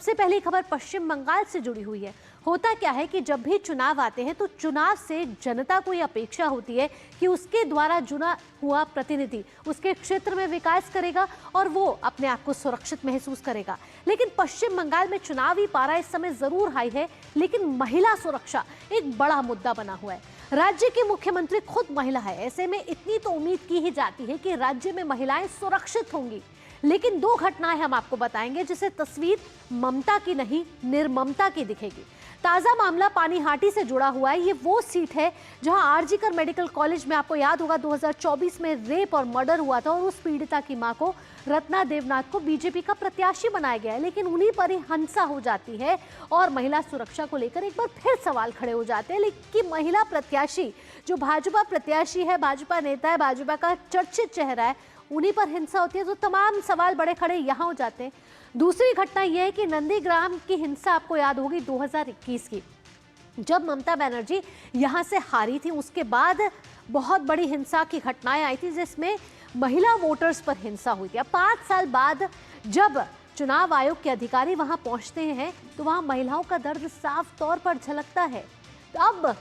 सबसे पहली खबर पश्चिम बंगाल से जुड़ी हुई है। होता क्या है कि जब भी चुनाव आते हैं तो चुनाव से जनता को ये अपेक्षा होती है कि उसके द्वारा चुना हुआ प्रतिनिधि उसके क्षेत्र में विकास करेगा और वो अपने आप को सुरक्षित महसूस करेगा। लेकिन पश्चिम बंगाल में चुनावी पारा इस समय जरूर हाई है, लेकिन महिला सुरक्षा एक बड़ा मुद्दा बना हुआ है। राज्य की मुख्यमंत्री खुद महिला है, ऐसे में इतनी तो उम्मीद की ही जाती है कि राज्य में महिलाएं सुरक्षित होंगी। लेकिन दो घटनाएं हम आपको बताएंगे जिसे तस्वीर ममता की नहीं निर्ममता की दिखेगी। ताजा मामला पानीहाटी से जुड़ा हुआ है। ये वो सीट है जहां आरजीकर मेडिकल कॉलेज में आपको याद होगा 2024 में रेप और मर्डर हुआ था और उस पीड़िता की मां को रत्ना देवनाथ को बीजेपी का प्रत्याशी बनाया गया है। लेकिन उन्हीं पर ही हिंसा हो जाती है और महिला सुरक्षा को लेकर एक बार फिर सवाल खड़े हो जाते हैं। लेकिन महिला प्रत्याशी जो भाजपा प्रत्याशी है, भाजपा नेता है, भाजपा का चर्चित चेहरा है, उन्हीं पर हिंसा होती है तो तमाम सवाल बड़े खड़े यहाँ हो जाते हैं। दूसरी घटना यह है कि नंदीग्राम की हिंसा आपको याद होगी 2021 की, जब ममता बनर्जी यहाँ से हारी थी। उसके बाद बहुत बड़ी हिंसा की घटनाएं आई थी जिसमें महिला वोटर्स पर हिंसा हुई थी। अब 5 साल बाद जब चुनाव आयोग के अधिकारी वहां पहुंचते हैं तो वहां महिलाओं का दर्द साफ तौर पर झलकता है। तो अब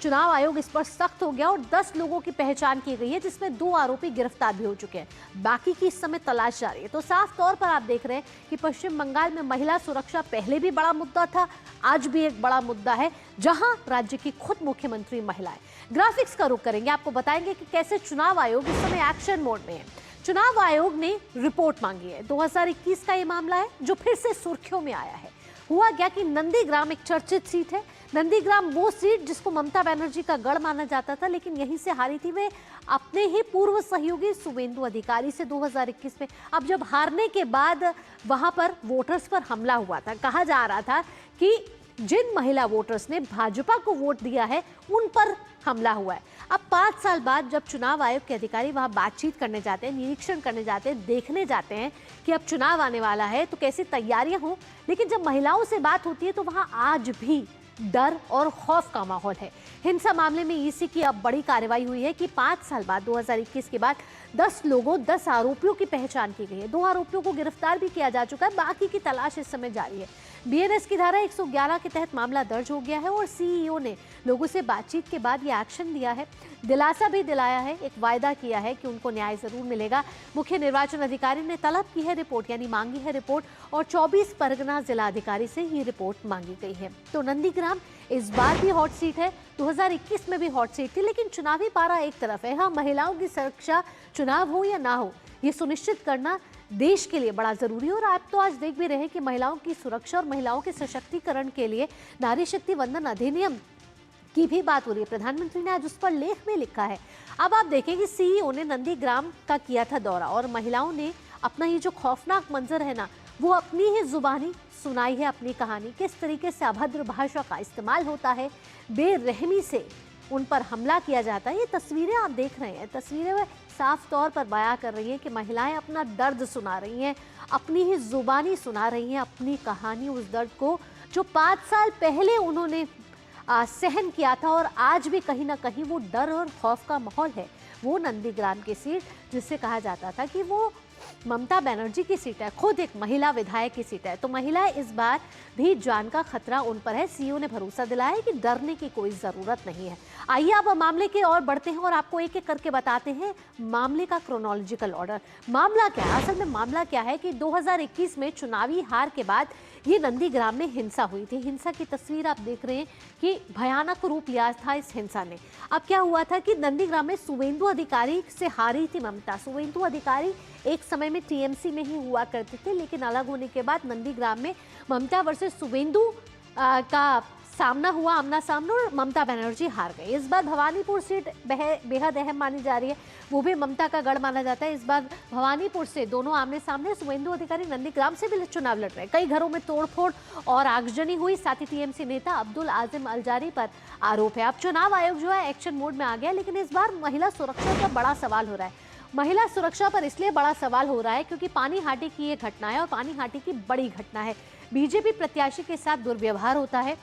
चुनाव आयोग इस पर सख्त हो गया और 10 लोगों की पहचान की गई है, जिसमें 2 आरोपी गिरफ्तार भी हो चुके हैं। बाकी की इस समय तलाश जारी है। तो साफ तौर पर आप देख रहे हैं कि पश्चिम बंगाल में महिला सुरक्षा पहले भी बड़ा मुद्दा था, आज भी एक बड़ा मुद्दा है, जहां राज्य की खुद मुख्यमंत्री महिला है। ग्राफिक्स का रुख करेंगे, आपको बताएंगे कि कैसे चुनाव आयोग इस समय एक्शन मोड में है। चुनाव आयोग ने रिपोर्ट मांगी है। 2021 का ये मामला है जो फिर से सुर्खियों में आया है। हुआ क्या कि नंदीग्राम एक चर्चित सीट है। नंदीग्राम वो सीट जिसको ममता बनर्जी का गढ़ माना जाता था, लेकिन यहीं से हारी थी वे अपने ही पूर्व सहयोगी शुवेंदु अधिकारी से 2021 में। अब जब हारने के बाद वहां पर वोटर्स पर हमला हुआ था, कहा जा रहा था कि जिन महिला वोटर्स ने भाजपा को वोट दिया है उन पर हमला हुआ है। अब 5 साल बाद जब चुनाव आयोग के अधिकारी वहां बातचीत करने जाते हैं, निरीक्षण करने जाते हैं, देखने जाते हैं कि अब चुनाव आने वाला है तो कैसी तैयारियां हों, लेकिन जब महिलाओं से बात होती है तो वहां आज भी डर और खौफ का माहौल है। हिंसा मामले में ईसी की अब बड़ी कार्रवाई हुई है कि 5 साल बाद 2021 के बाद 10 आरोपियों की पहचान की गई है। 2 आरोपियों को गिरफ्तार भी किया जा चुका है, बाकी की तलाश इस समय जारी है। बीएनएस की धारा 111 के तहत मामला दर्ज हो गया है और सीईओ ने लोगों से बातचीत के बाद ये एक्शन दिया है, दिलासा भी दिलाया है, एक वायदा किया है कि उनको न्याय जरूर मिलेगा। मुख्य निर्वाचन अधिकारी ने तलब की है रिपोर्ट, यानी मांगी है रिपोर्ट, और 24 परगना जिला अधिकारी से ये रिपोर्ट मांगी गई है। तो नंदीग्राम इस बार भी हॉट सीट है, 2021 में भी हॉट सीट थी, लेकिन चुनावी पारा एक तरफ है। हाँ, महिलाओं की सुरक्षा चुनाव हो या ना हो, ये सुनिश्चित करना देश के लिए बड़ा जरूरी है। और आप तो आज देख भी रहे हैं कि महिलाओं की सुरक्षा और महिलाओं के सशक्तिकरण के लिए नारी शक्ति वंदन अधिनियम की भी बात हो रही है। प्रधानमंत्री ने आज उस पर लेख में लिखा है। अब आप देखें कि सीईओ ने नंदीग्राम का किया था दौरा और महिलाओं ने अपना ये जो खौफनाक मंजर है ना, वो अपनी ही जुबानी सुनाई है अपनी कहानी। किस तरीके से अभद्र भाषा का इस्तेमाल होता है, बेरहमी से उन पर हमला किया जाता है। ये तस्वीरें आप देख रहे हैं, तस्वीरें वे साफ तौर पर बयां कर रही हैं कि महिलाएं अपना दर्द सुना रही हैं, अपनी ही जुबानी सुना रही हैं अपनी कहानी, उस दर्द को जो 5 साल पहले उन्होंने सहन किया था। और आज भी कहीं ना कहीं वो डर और खौफ का माहौल है। वो नंदीग्राम की सीट जिससे कहा जाता था कि वो ममता बनर्जी की सीट है, खुद एक महिला विधायक की सीट है, तो महिलाएं इस बार भी जान का खतरा उन पर है। सीईओ ने भरोसा दिलाया है कि डरने की कोई जरूरत नहीं है। आइए अब मामले के और बढ़ते हैं और आपको एक एक करके बताते हैं मामले का क्रोनोलॉजिकल ऑर्डर। मामला क्या है? असल में मामला क्या है कि 2021 में चुनावी हार के बाद ये नंदीग्राम में हिंसा हुई थी। हिंसा की तस्वीर आप देख रहे हैं कि भयानक रूप लिया था इस हिंसा ने। अब क्या हुआ था कि नंदीग्राम में शुवेंदु अधिकारी से हारी थी ममता। शुवेंदु अधिकारी एक समय में टीएमसी में ही हुआ करते थे, लेकिन अलग होने के बाद नंदीग्राम में ममता वर्सेस शुवेंदु का सामना हुआ, आमना सामना, और ममता बनर्जी हार गई। इस बार भवानीपुर सीट बेहद अहम मानी जा रही है, वो भी ममता का गढ़ माना जाता है। इस बार भवानीपुर से दोनों आमने सामने, शुवेंदु अधिकारी नंदीग्राम से भी चुनाव लड़ रहे हैं। कई घरों में तोड़फोड़ और आगजनी हुई, साथ ही टीएमसी नेता अब्दुल आजिम अलजारी पर आरोप है। अब चुनाव आयोग जो है एक्शन मोड में आ गया, लेकिन इस बार महिला सुरक्षा का बड़ा सवाल हो रहा है। महिला सुरक्षा पर इसलिए बड़ा सवाल हो रहा है क्योंकि पानीहाटी की ये घटना है और पानीहाटी की बड़ी घटना है। बीजेपी प्रत्याशी के साथ दुर्व्यवहार होता है।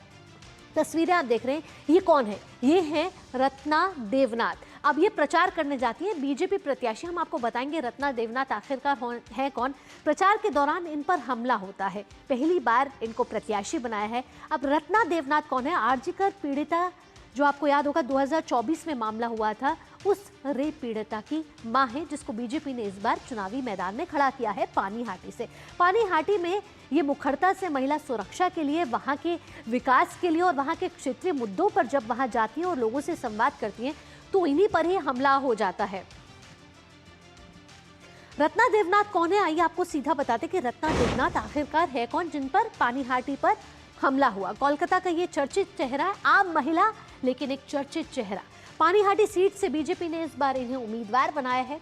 तस्वीरें आप देख रहे हैं, ये कौन है? ये है रत्ना देवनाथ। अब ये प्रचार करने जाती है बीजेपी प्रत्याशी। हम आपको बताएंगे रत्ना देवनाथ आखिरकार है कौन। प्रचार के दौरान इन पर हमला होता है, पहली बार इनको प्रत्याशी बनाया है। अब रत्ना देवनाथ कौन है? आरजीकर पीड़िता, जो आपको याद होगा 2024 में मामला हुआ था, उस रेप पीड़िता की मां है, जिसको बीजेपी ने इस बार चुनावी मैदान में खड़ा किया है पानीहाटी से। पानीहाटी में ये मुखरता से महिला सुरक्षा के लिए, वहां के विकास के लिए और वहां के क्षेत्रीय मुद्दों पर जब वहां जाती हैं और लोगों से संवाद करती हैं तो इन्हीं पर ही हमला हो जाता है। रत्ना देवनाथ कौन है? आइए आपको सीधा बताते कि रत्ना देवनाथ आखिरकार है कौन, जिन पर पानीहाटी पर हमला हुआ। कोलकाता का ये चर्चित चेहरा है, आम महिला लेकिन एक चर्चित चेहरा। पानीहाटी सीट से बीजेपी ने इस बार इन्हें उम्मीदवार बनाया है।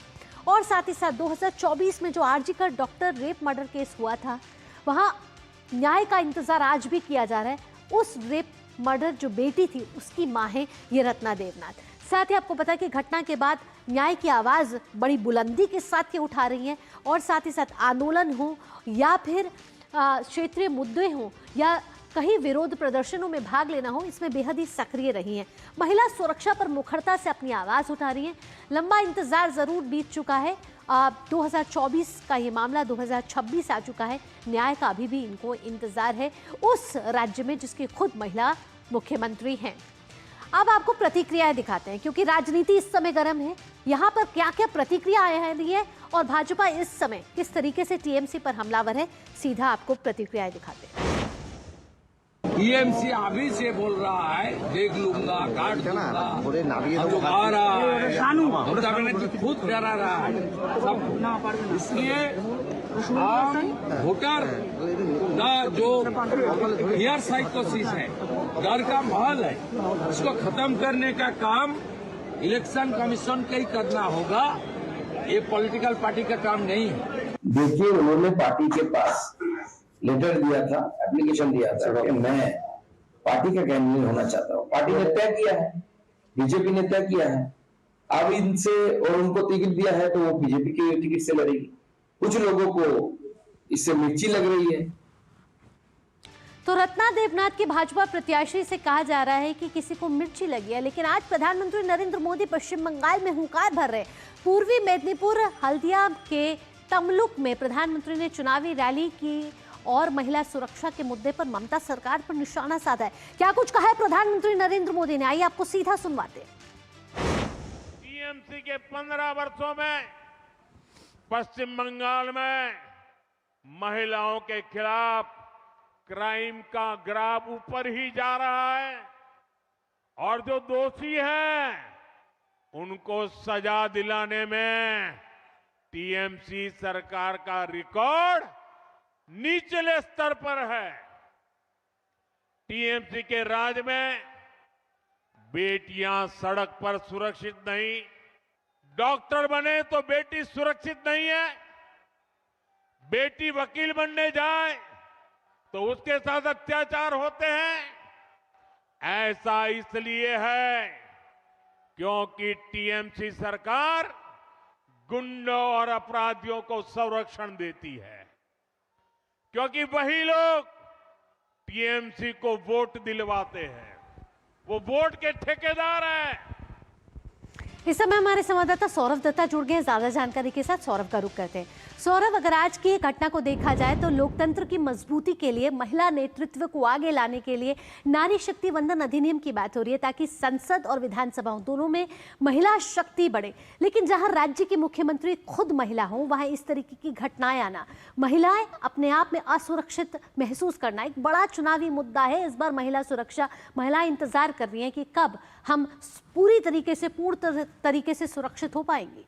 और साथ ही साथ 2024 में जो RG Kar doctor rape murder case हुआ था, वहां न्याय का इंतजार आज भी किया जा रहा है। उस रेप मर्डर जो बेटी थी उसकी मां है ये रत्ना देवनाथ। साथ ही आपको पता है कि घटना के बाद न्याय की आवाज बड़ी बुलंदी के साथ ये उठा रही हैं और साथ ही साथ आंदोलन हो या फिर क्षेत्रीय मुद्दे हों या कहीं विरोध प्रदर्शनों में भाग लेना हो, इसमें बेहद ही सक्रिय रही हैं। महिला सुरक्षा पर मुखरता से अपनी आवाज उठा रही हैं। लंबा इंतजार जरूर बीत चुका है, 2024 का ये मामला 2026 आ चुका है। न्याय का अभी भी इनको इंतजार है उस राज्य में जिसकी खुद महिला मुख्यमंत्री हैं। अब आपको प्रतिक्रियाएं दिखाते हैं क्योंकि राजनीति इस समय गर्म है। यहाँ पर क्या क्या प्रतिक्रिया आ रही है और भाजपा इस समय किस तरीके से टीएमसी पर हमलावर है, सीधा आपको प्रतिक्रियाएं दिखाते हैं। टीएमसी अभी से बोल रहा है देख लूंगा, काट दूंगा, जो आ रहा है ममता बनर्जी खुद डरा रहा है सब। इसलिए आम वोटर का जो हियर साइकोसिस है, डर का माहौल है, इसको खत्म करने का काम इलेक्शन कमीशन का ही करना होगा। ये पॉलिटिकल पार्टी का काम नहीं है। देखिए, उन्होंने पार्टी के पास लेटर दिया था, एप्लीकेशन दिया था कि मैं पार्टी का कैंडिडेट होना चाहता हूँ। पार्टी ने तय किया है, बीजेपी ने तय किया है। अब इनसे और उनको टिकट दिया है तो वो बीजेपी के टिकट से लड़ेगी। कुछ लोगों को इससे मिर्ची लग रही है। तो रत्ना देवनाथ के भाजपा प्रत्याशी से कहा जा रहा है कि किसी को मिर्ची लगी है, लेकिन आज प्रधानमंत्री नरेंद्र मोदी पश्चिम बंगाल में हुंकार भर रहे। पूर्वी मेदिनीपुर हल्दिया के तमलुक में प्रधानमंत्री ने चुनावी रैली की और महिला सुरक्षा के मुद्दे पर ममता सरकार पर निशाना साधा है। क्या कुछ कहा है प्रधानमंत्री नरेंद्र मोदी ने, आइए आपको सीधा सुनवाते हैं। टीएमसी के 15 वर्षों में पश्चिम बंगाल में महिलाओं के खिलाफ क्राइम का ग्राफ ऊपर ही जा रहा है और जो दोषी हैं उनको सजा दिलाने में टीएमसी सरकार का रिकॉर्ड निचले स्तर पर है। टीएमसी के राज में बेटियां सड़क पर सुरक्षित नहीं, डॉक्टर बने तो बेटी सुरक्षित नहीं है, बेटी वकील बनने जाए तो उसके साथ अत्याचार होते हैं। ऐसा इसलिए है क्योंकि टीएमसी सरकार गुंडों और अपराधियों को संरक्षण देती है, क्योंकि वही लोग टीएमसी को वोट दिलवाते हैं, वो वोट के ठेकेदार हैं। इस समय हमारे संवाददाता सौरभ दत्ता जुड़ गए हैं ज्यादा जानकारी के साथ। सौरभ का रुख करते हैं। सौरभ, अगर आज की घटना को देखा जाए तो लोकतंत्र की मजबूती के लिए, महिला नेतृत्व को आगे लाने के लिए नारी शक्ति वंदन अधिनियम की बात हो रही है ताकि संसद और विधानसभाओं दोनों में महिला शक्ति बढ़े। लेकिन जहां राज्य की मुख्यमंत्री खुद महिला हो, वहां इस तरीके की घटनाएं आना, महिलाएं अपने आप में असुरक्षित महसूस करना एक बड़ा चुनावी मुद्दा है। इस बार महिला सुरक्षा, महिलाएं इंतजार कर रही हैं कि कब हम पूरी तरीके से, पूर्ण तरीके से सुरक्षित हो पाएंगी।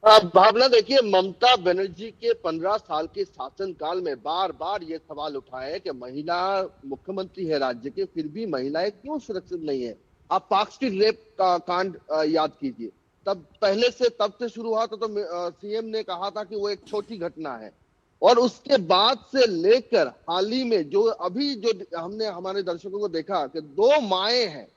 भावना, देखिए, ममता बनर्जी के 15 साल के शासनकाल में बार बार ये सवाल उठा है कि महिला मुख्यमंत्री है राज्य के, फिर भी महिलाएं क्यों सुरक्षित नहीं है। आप पार्क स्ट्रीट रेप का कांड याद कीजिए, तब से शुरू हुआ तो सीएम ने कहा था कि वो एक छोटी घटना है, और उसके बाद से लेकर हाल ही में जो हमने हमारे दर्शकों को देखा कि 2 माएं हैं,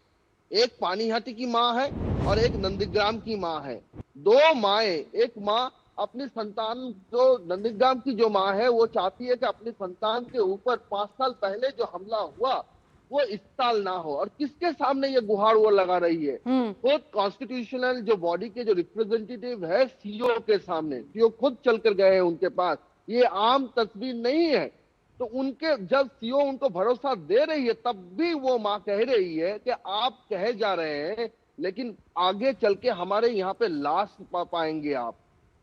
एक पानीहाटी की मां है और एक नंदीग्राम की मां है। 2 माएं, एक मां अपनी संतान, जो नंदीग्राम की जो मां है वो चाहती है कि अपनी संतान के ऊपर 5 साल पहले जो हमला हुआ वो इस साल ना हो। और किसके सामने ये गुहार वो लगा रही है? खुद कॉन्स्टिट्यूशनल जो बॉडी के जो रिप्रेजेंटेटिव है सीओ के सामने, सीओ खुद चलकर गए हैं उनके पास। ये आम तस्वीर नहीं है। तो उनके जब सीओ उनको भरोसा दे रही है तब भी वो मां कह रही है कि आप कहे जा रहे हैं लेकिन आगे चल के हमारे यहाँ पे लाश पाएंगे आप।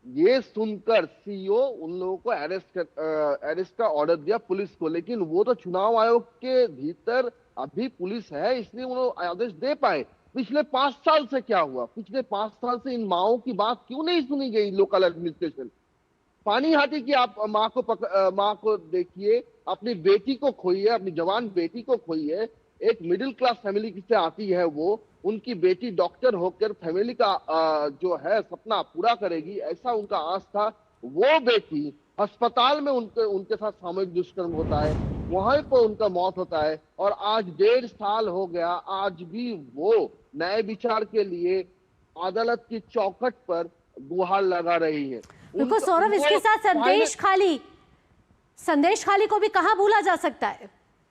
ये सुनकर सीओ उन लोगों को अरेस्ट का ऑर्डर दिया पुलिस को, लेकिन वो तो चुनाव आयोग के भीतर अभी पुलिस है इसलिए उन्होंने आदेश दे पाए। पिछले 5 साल से क्या हुआ? पिछले 5 साल से इन माओं की बात क्यों नहीं सुनी गई? लोकल एडमिनिस्ट्रेशन पानीहाटी की आप माँ को देखिए, अपनी बेटी को खोई है, अपनी जवान बेटी को खोई है। एक मिडिल क्लास फैमिली से आती है वो, उनकी बेटी डॉक्टर होकर फैमिली का जो है सपना पूरा करेगी ऐसा उनका आस था। वो बेटी अस्पताल में उनके साथ सामूहिक दुष्कर्म होता है, वहीं पर उनका मौत होता है और आज 1.5 साल हो गया, आज भी वो न्याय विचार के लिए अदालत की चौखट पर गुहार लगा रही है। बिल्कुल सौरभ, इसके साथ संदेश खाली को भी कहाँ भूला जा सकता है?